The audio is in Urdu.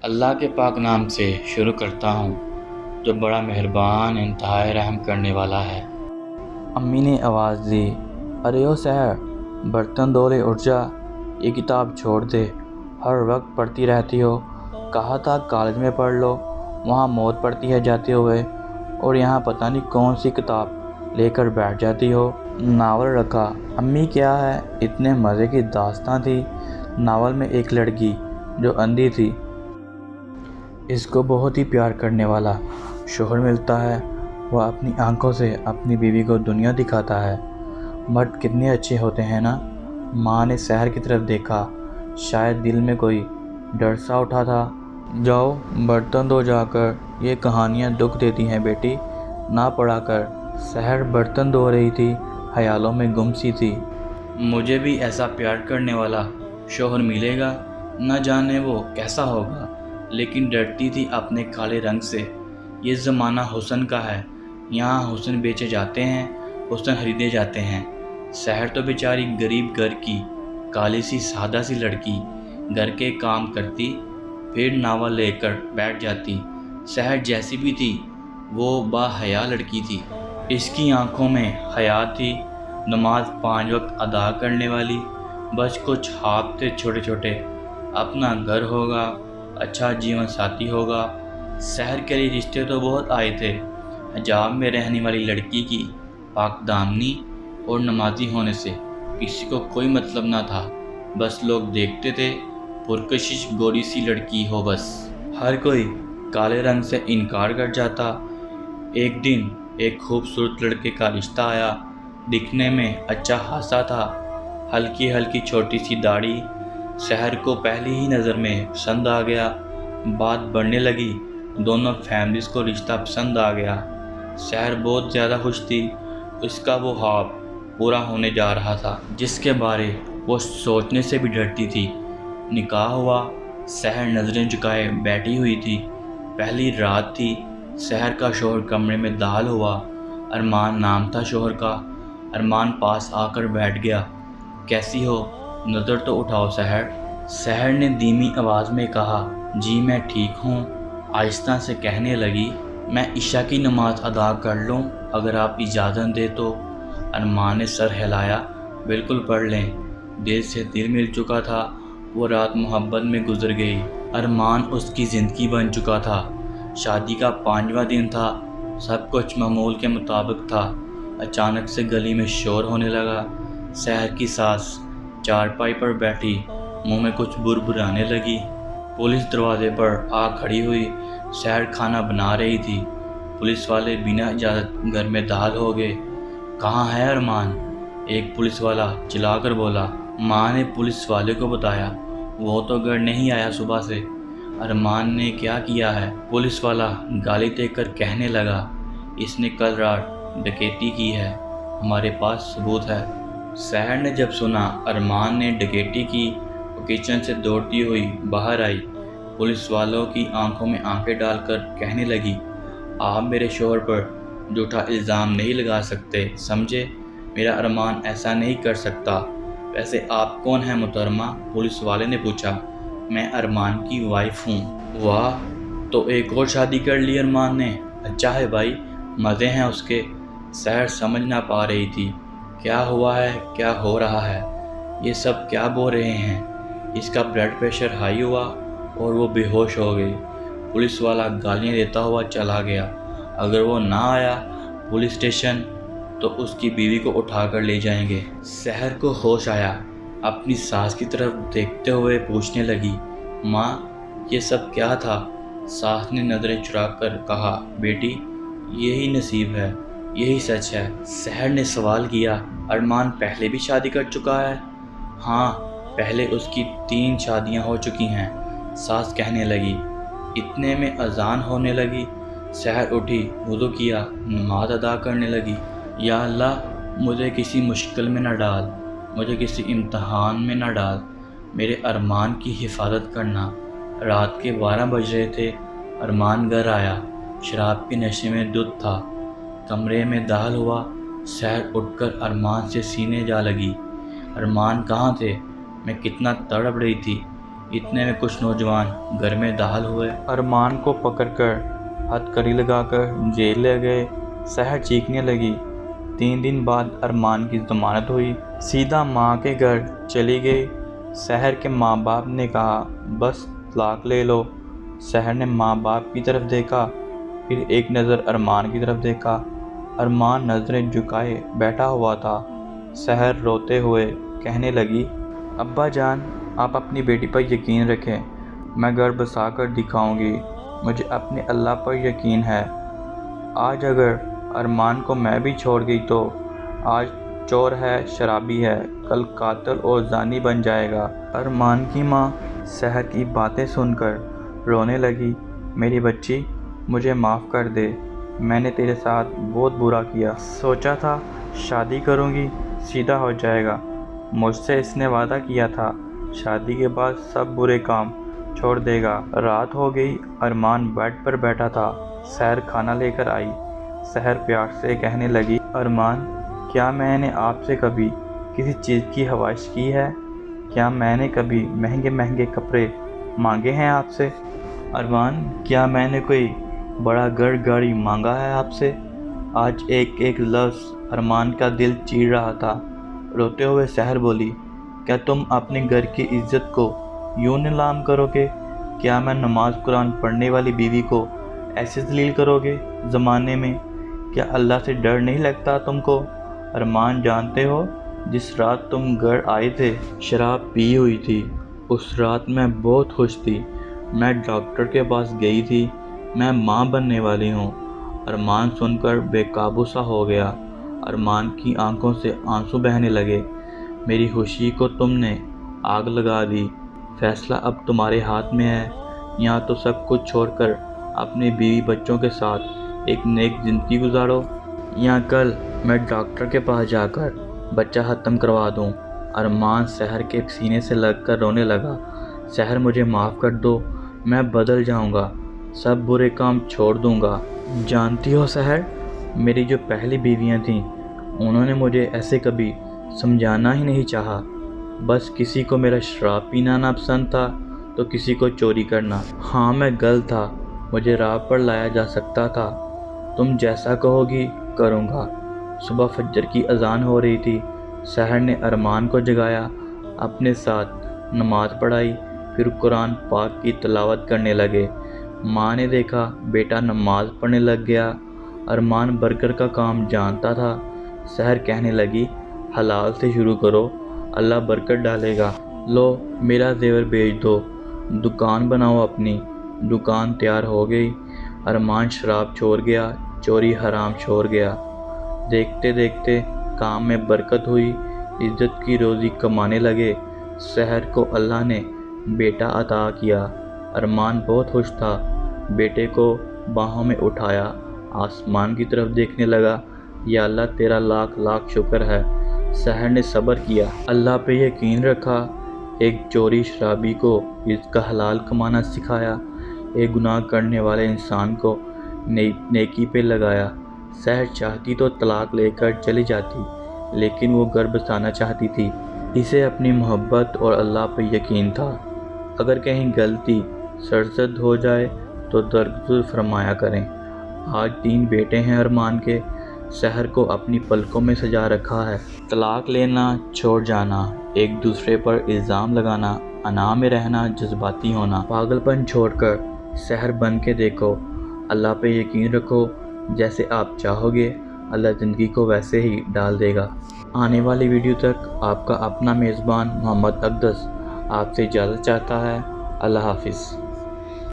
اللہ کے پاک نام سے شروع کرتا ہوں جو بڑا مہربان انتہائی رحم کرنے والا ہے۔ امی نے آواز دی، ارے او سحر، برتن دھو لے، اٹھ جا، یہ کتاب چھوڑ دے، ہر وقت پڑھتی رہتی ہو۔ کہا تھا کالج میں پڑھ لو، وہاں موت پڑتی ہے جاتے ہوئے، اور یہاں پتہ نہیں کون سی کتاب لے کر بیٹھ جاتی ہو۔ ناول رکھا۔ امی کیا ہے، اتنے مزے کی داستان تھی۔ ناول میں ایک لڑکی جو اندھی تھی، اس کو بہت ہی پیار کرنے والا شوہر ملتا ہے۔ وہ اپنی آنکھوں سے اپنی بیوی کو دنیا دکھاتا ہے۔ مرد کتنے اچھے ہوتے ہیں نا۔ ماں نے سحر کی طرف دیکھا، شاید دل میں کوئی ڈر سا اٹھا تھا۔ جاؤ برتن دھو جا کر، یہ کہانیاں دکھ دیتی ہیں بیٹی، نہ پڑھا کر۔ سحر برتن دھو رہی تھی، خیالوں میں گم سی تھی۔ مجھے بھی ایسا پیار کرنے والا شوہر ملے گا، نہ جانے وہ کیسا ہوگا، لیکن ڈرتی تھی اپنے کالے رنگ سے۔ یہ زمانہ حسن کا ہے، یہاں حسن بیچے جاتے ہیں، حسن خریدے جاتے ہیں۔ سحر تو بیچاری غریب گھر کی کالی سی سادہ سی لڑکی، گھر کے کام کرتی، پھر ناول لے کر بیٹھ جاتی۔ سحر جیسی بھی تھی، وہ با حیا لڑکی تھی۔ اس کی آنکھوں میں حیا تھی، نماز 5 وقت ادا کرنے والی۔ بس کچھ خواب تھے چھوٹے چھوٹے، اپنا گھر ہوگا، اچھا جیون ساتھی ہوگا۔ سحر کے لیے رشتے تو بہت آئے تھے۔ حجاب میں رہنے والی لڑکی کی پاک دامنی اور نمازی ہونے سے کسی کو کوئی مطلب نہ تھا، بس لوگ دیکھتے تھے پرکشش گوری سی لڑکی ہو بس۔ ہر کوئی کالے رنگ سے انکار کر جاتا۔ ایک دن ایک خوبصورت لڑکے کا رشتہ آیا، دکھنے میں اچھا خاصا تھا، ہلکی ہلکی چھوٹی سی داڑھی۔ سحر کو پہلی ہی نظر میں پسند آ گیا، بات بڑھنے لگی، دونوں فیملیز کو رشتہ پسند آ گیا۔ سحر بہت زیادہ خوش تھی، اس کا وہ خواب پورا ہونے جا رہا تھا جس کے بارے وہ سوچنے سے بھی ڈرتی تھی۔ نکاح ہوا، سحر نظریں جھکائے بیٹھی ہوئی تھی۔ پہلی رات تھی، سحر کا شوہر کمرے میں داخل ہوا۔ ارمان نام تھا شوہر کا۔ ارمان پاس آ کر بیٹھ گیا۔ کیسی ہو، نظر تو اٹھاؤ سحر۔ سحر نے دھیمی آواز میں کہا، جی میں ٹھیک ہوں۔ آہستہ سے کہنے لگی، میں عشاء کی نماز ادا کر لوں اگر آپ اجازت دیں تو۔ ارمان نے سر ہلایا، بالکل پڑھ لیں۔ دل سے دل مل چکا تھا، وہ رات محبت میں گزر گئی۔ ارمان اس کی زندگی بن چکا تھا۔ شادی کا 5واں دن تھا، سب کچھ معمول کے مطابق تھا۔ اچانک سے گلی میں شور ہونے لگا۔ سحر کی ساس چارپائی پر بیٹھی منہ میں کچھ بربرانے لگی۔ پولیس دروازے پر آ کھڑی ہوئی۔ سحر کھانا بنا رہی تھی۔ پولیس والے بنا اجازت گھر میں داخل ہو گئے۔ کہاں ہے ارمان؟ ایک پولیس والا چلا کر بولا۔ ماں نے پولیس والے کو بتایا، وہ تو گھر نہیں آیا صبح سے۔ ارمان نے کیا کیا ہے؟ پولیس والا گالی دے کر کہنے لگا، اس نے کل رات ڈکیتی کی ہے، ہمارے پاس ثبوت ہے۔ سحر نے جب سنا ارمان نے ڈکیتی کی، وہ کچن سے دوڑتی ہوئی باہر آئی۔ پولیس والوں کی آنکھوں میں آنکھیں ڈال کر کہنے لگی، آپ میرے شوہر پر جھوٹا الزام نہیں لگا سکتے، سمجھے؟ میرا ارمان ایسا نہیں کر سکتا۔ ویسے آپ کون ہیں محترمہ؟ پولیس والے نے پوچھا۔ میں ارمان کی وائف ہوں۔ واہ، تو ایک اور شادی کر لی ارمان نے؟ اچھا ہے بھائی، مزے ہیں اس کے۔ سحر سمجھ نہ پا رہی تھی، کیا ہوا ہے، کیا ہو رہا ہے، یہ سب کیا بول رہے ہیں۔ اس کا بلڈ پریشر ہائی ہوا اور وہ بے ہوش ہو گئی۔ پولیس والا گالیاں دیتا ہوا چلا گیا۔ اگر وہ نہ آیا پولیس اسٹیشن تو اس کی بیوی کو اٹھا کر لے جائیں گے۔ سحر کو ہوش آیا، اپنی ساس کی طرف دیکھتے ہوئے پوچھنے لگی، ماں یہ سب کیا تھا؟ ساس نے نظریں چرا کر کہا، بیٹی یہی نصیب ہے، یہی سچ ہے۔ سحر نے سوال کیا، ارمان پہلے بھی شادی کر چکا ہے؟ ہاں، پہلے اس کی 3 شادیاں ہو چکی ہیں، ساس کہنے لگی۔ اتنے میں اذان ہونے لگی۔ سحر اٹھی، وضو کیا، نماز ادا کرنے لگی۔ یا اللہ، مجھے کسی مشکل میں نہ ڈال، مجھے کسی امتحان میں نہ ڈال، میرے ارمان کی حفاظت کرنا۔ رات کے 12 بج رہے تھے۔ ارمان گھر آیا، شراب کے نشے میں دھت تھا۔ کمرے میں داخل ہوا۔ سحر اٹھ کر ارمان سے سینے جا لگی۔ ارمان کہاں تھے؟ میں کتنا تڑپ رہی تھی، اتنے میں کچھ نوجوان گھر میں داخل ہوئے۔ ارمان کو پکڑ کر ہتھ کڑی لگا کر جیل لے گئے۔ سحر چیخنے لگی۔ 3 دن بعد ارمان کی ضمانت ہوئی، سیدھا ماں کے گھر چلی گئی۔ سحر کے ماں باپ نے کہا بس طلاق لے لو۔ سحر نے ماں باپ کی طرف دیکھا، پھر ایک نظر ارمان کی طرف دیکھا۔ ارمان نظریں جھکائے بیٹھا ہوا تھا۔ سحر روتے ہوئے کہنے لگی، ابا جان آپ اپنی بیٹی پر یقین رکھیں، میں گھر بسا کر دکھاؤں گی، مجھے اپنے اللہ پر یقین ہے۔ آج اگر ارمان کو میں بھی چھوڑ گئی تو آج چور ہے، شرابی ہے، کل قاتل اور زانی بن جائے گا۔ ارمان کی ماں سحر کی باتیں سن کر رونے لگی۔ میری بچی مجھے معاف کر دے، میں نے تیرے ساتھ بہت برا کیا، سوچا تھا شادی کروں گی سیدھا ہو جائے گا، مجھ سے اس نے وعدہ کیا تھا شادی کے بعد سب برے کام چھوڑ دے گا۔ رات ہو گئی، ارمان بیڈ پر بیٹھا تھا۔ سحر کھانا لے کر آئی۔ سحر پیار سے کہنے لگی، ارمان کیا میں نے آپ سے کبھی کسی چیز کی خواہش کی ہے؟ کیا میں نے کبھی مہنگے مہنگے کپڑے مانگے ہیں آپ سے؟ ارمان کیا میں نے کوئی بڑا گھر گاڑی مانگا ہے آپ سے؟ آج ایک ایک لفظ ارمان کا دل چیر رہا تھا۔ روتے ہوئے سحر بولی، کیا تم اپنے گھر کی عزت کو یوں نیلام کرو گے؟ کیا میں نماز قرآن پڑھنے والی بیوی کو ایسے ذلیل کرو گے زمانے میں؟ کیا اللہ سے ڈر نہیں لگتا تم کو؟ ارمان جانتے ہو جس رات تم گھر آئے تھے شراب پی ہوئی تھی، اس رات میں بہت خوش تھی، میں ڈاکٹر کے پاس گئی تھی، میں ماں بننے والی ہوں۔ ارمان سن کر بے قابو سا ہو گیا۔ ارمان کی آنکھوں سے آنسو بہنے لگے۔ میری خوشی کو تم نے آگ لگا دی، فیصلہ اب تمہارے ہاتھ میں ہے، یہاں تو سب کچھ چھوڑ کر اپنے بیوی بچوں کے ساتھ ایک نیک زندگی گزارو، یا کل میں ڈاکٹر کے پاس جا کر بچہ ختم کروا دوں۔ ارمان سحر کے سینے سے لگ کر رونے لگا۔ سحر مجھے معاف کر دو، میں بدل جاؤں گا، سب برے کام چھوڑ دوں گا۔ جانتی ہو سحر، میری جو پہلی بیویاں تھیں انہوں نے مجھے ایسے کبھی سمجھانا ہی نہیں چاہا، بس کسی کو میرا شراب پینا ناپسند تھا تو کسی کو چوری کرنا۔ ہاں میں غلط تھا، مجھے راہ پر لایا جا سکتا تھا، تم جیسا کہو گی کروں گا۔ صبح فجر کی اذان ہو رہی تھی۔ سحر نے ارمان کو جگایا، اپنے ساتھ نماز پڑھائی، پھر قرآن پاک کی تلاوت کرنے لگے۔ ماں نے دیکھا بیٹا نماز پڑھنے لگ گیا۔ ارمان برگر کا کام جانتا تھا۔ سحر کہنے لگی، حلال سے شروع کرو، اللہ برکت ڈالے گا۔ لو میرا زیور بیچ دو، دکان بناؤ اپنی۔ دکان تیار ہو گئی۔ ارمان شراب چھوڑ گیا، چوری حرام چھوڑ گیا۔ دیکھتے دیکھتے کام میں برکت ہوئی، عزت کی روزی کمانے لگے۔ سحر کو اللہ نے بیٹا عطا کیا۔ ارمان بہت خوش تھا، بیٹے کو باہوں میں اٹھایا، آسمان کی طرف دیکھنے لگا، یا اللہ تیرا لاکھ لاکھ شکر ہے۔ سحر نے صبر کیا، اللہ پہ یقین رکھا، ایک چوری شرابی کو رزق کا حلال کمانا سکھایا، ایک گناہ کرنے والے انسان کو نیکی پہ لگایا۔ سحر چاہتی تو طلاق لے کر چلی جاتی، لیکن وہ گھر بسانا چاہتی تھی۔ اسے اپنی محبت اور اللہ پہ یقین تھا۔ اگر کہیں غلطی سرزد ہو جائے تو درگزر فرمایا کریں۔ آج 3 بیٹے ہیں ارمان کے۔ سحر کو اپنی پلکوں میں سجا رکھا ہے۔ طلاق لینا، چھوڑ جانا، ایک دوسرے پر الزام لگانا، انا میں رہنا، جذباتی ہونا، پاگل پن چھوڑ کر سحر بن کے دیکھو۔ اللہ پہ یقین رکھو، جیسے آپ چاہو گے اللہ زندگی کو ویسے ہی ڈال دے گا۔ آنے والی ویڈیو تک آپ کا اپنا میزبان محمد اقدس آپ سے اجازت چاہتا ہے۔ اللہ حافظ۔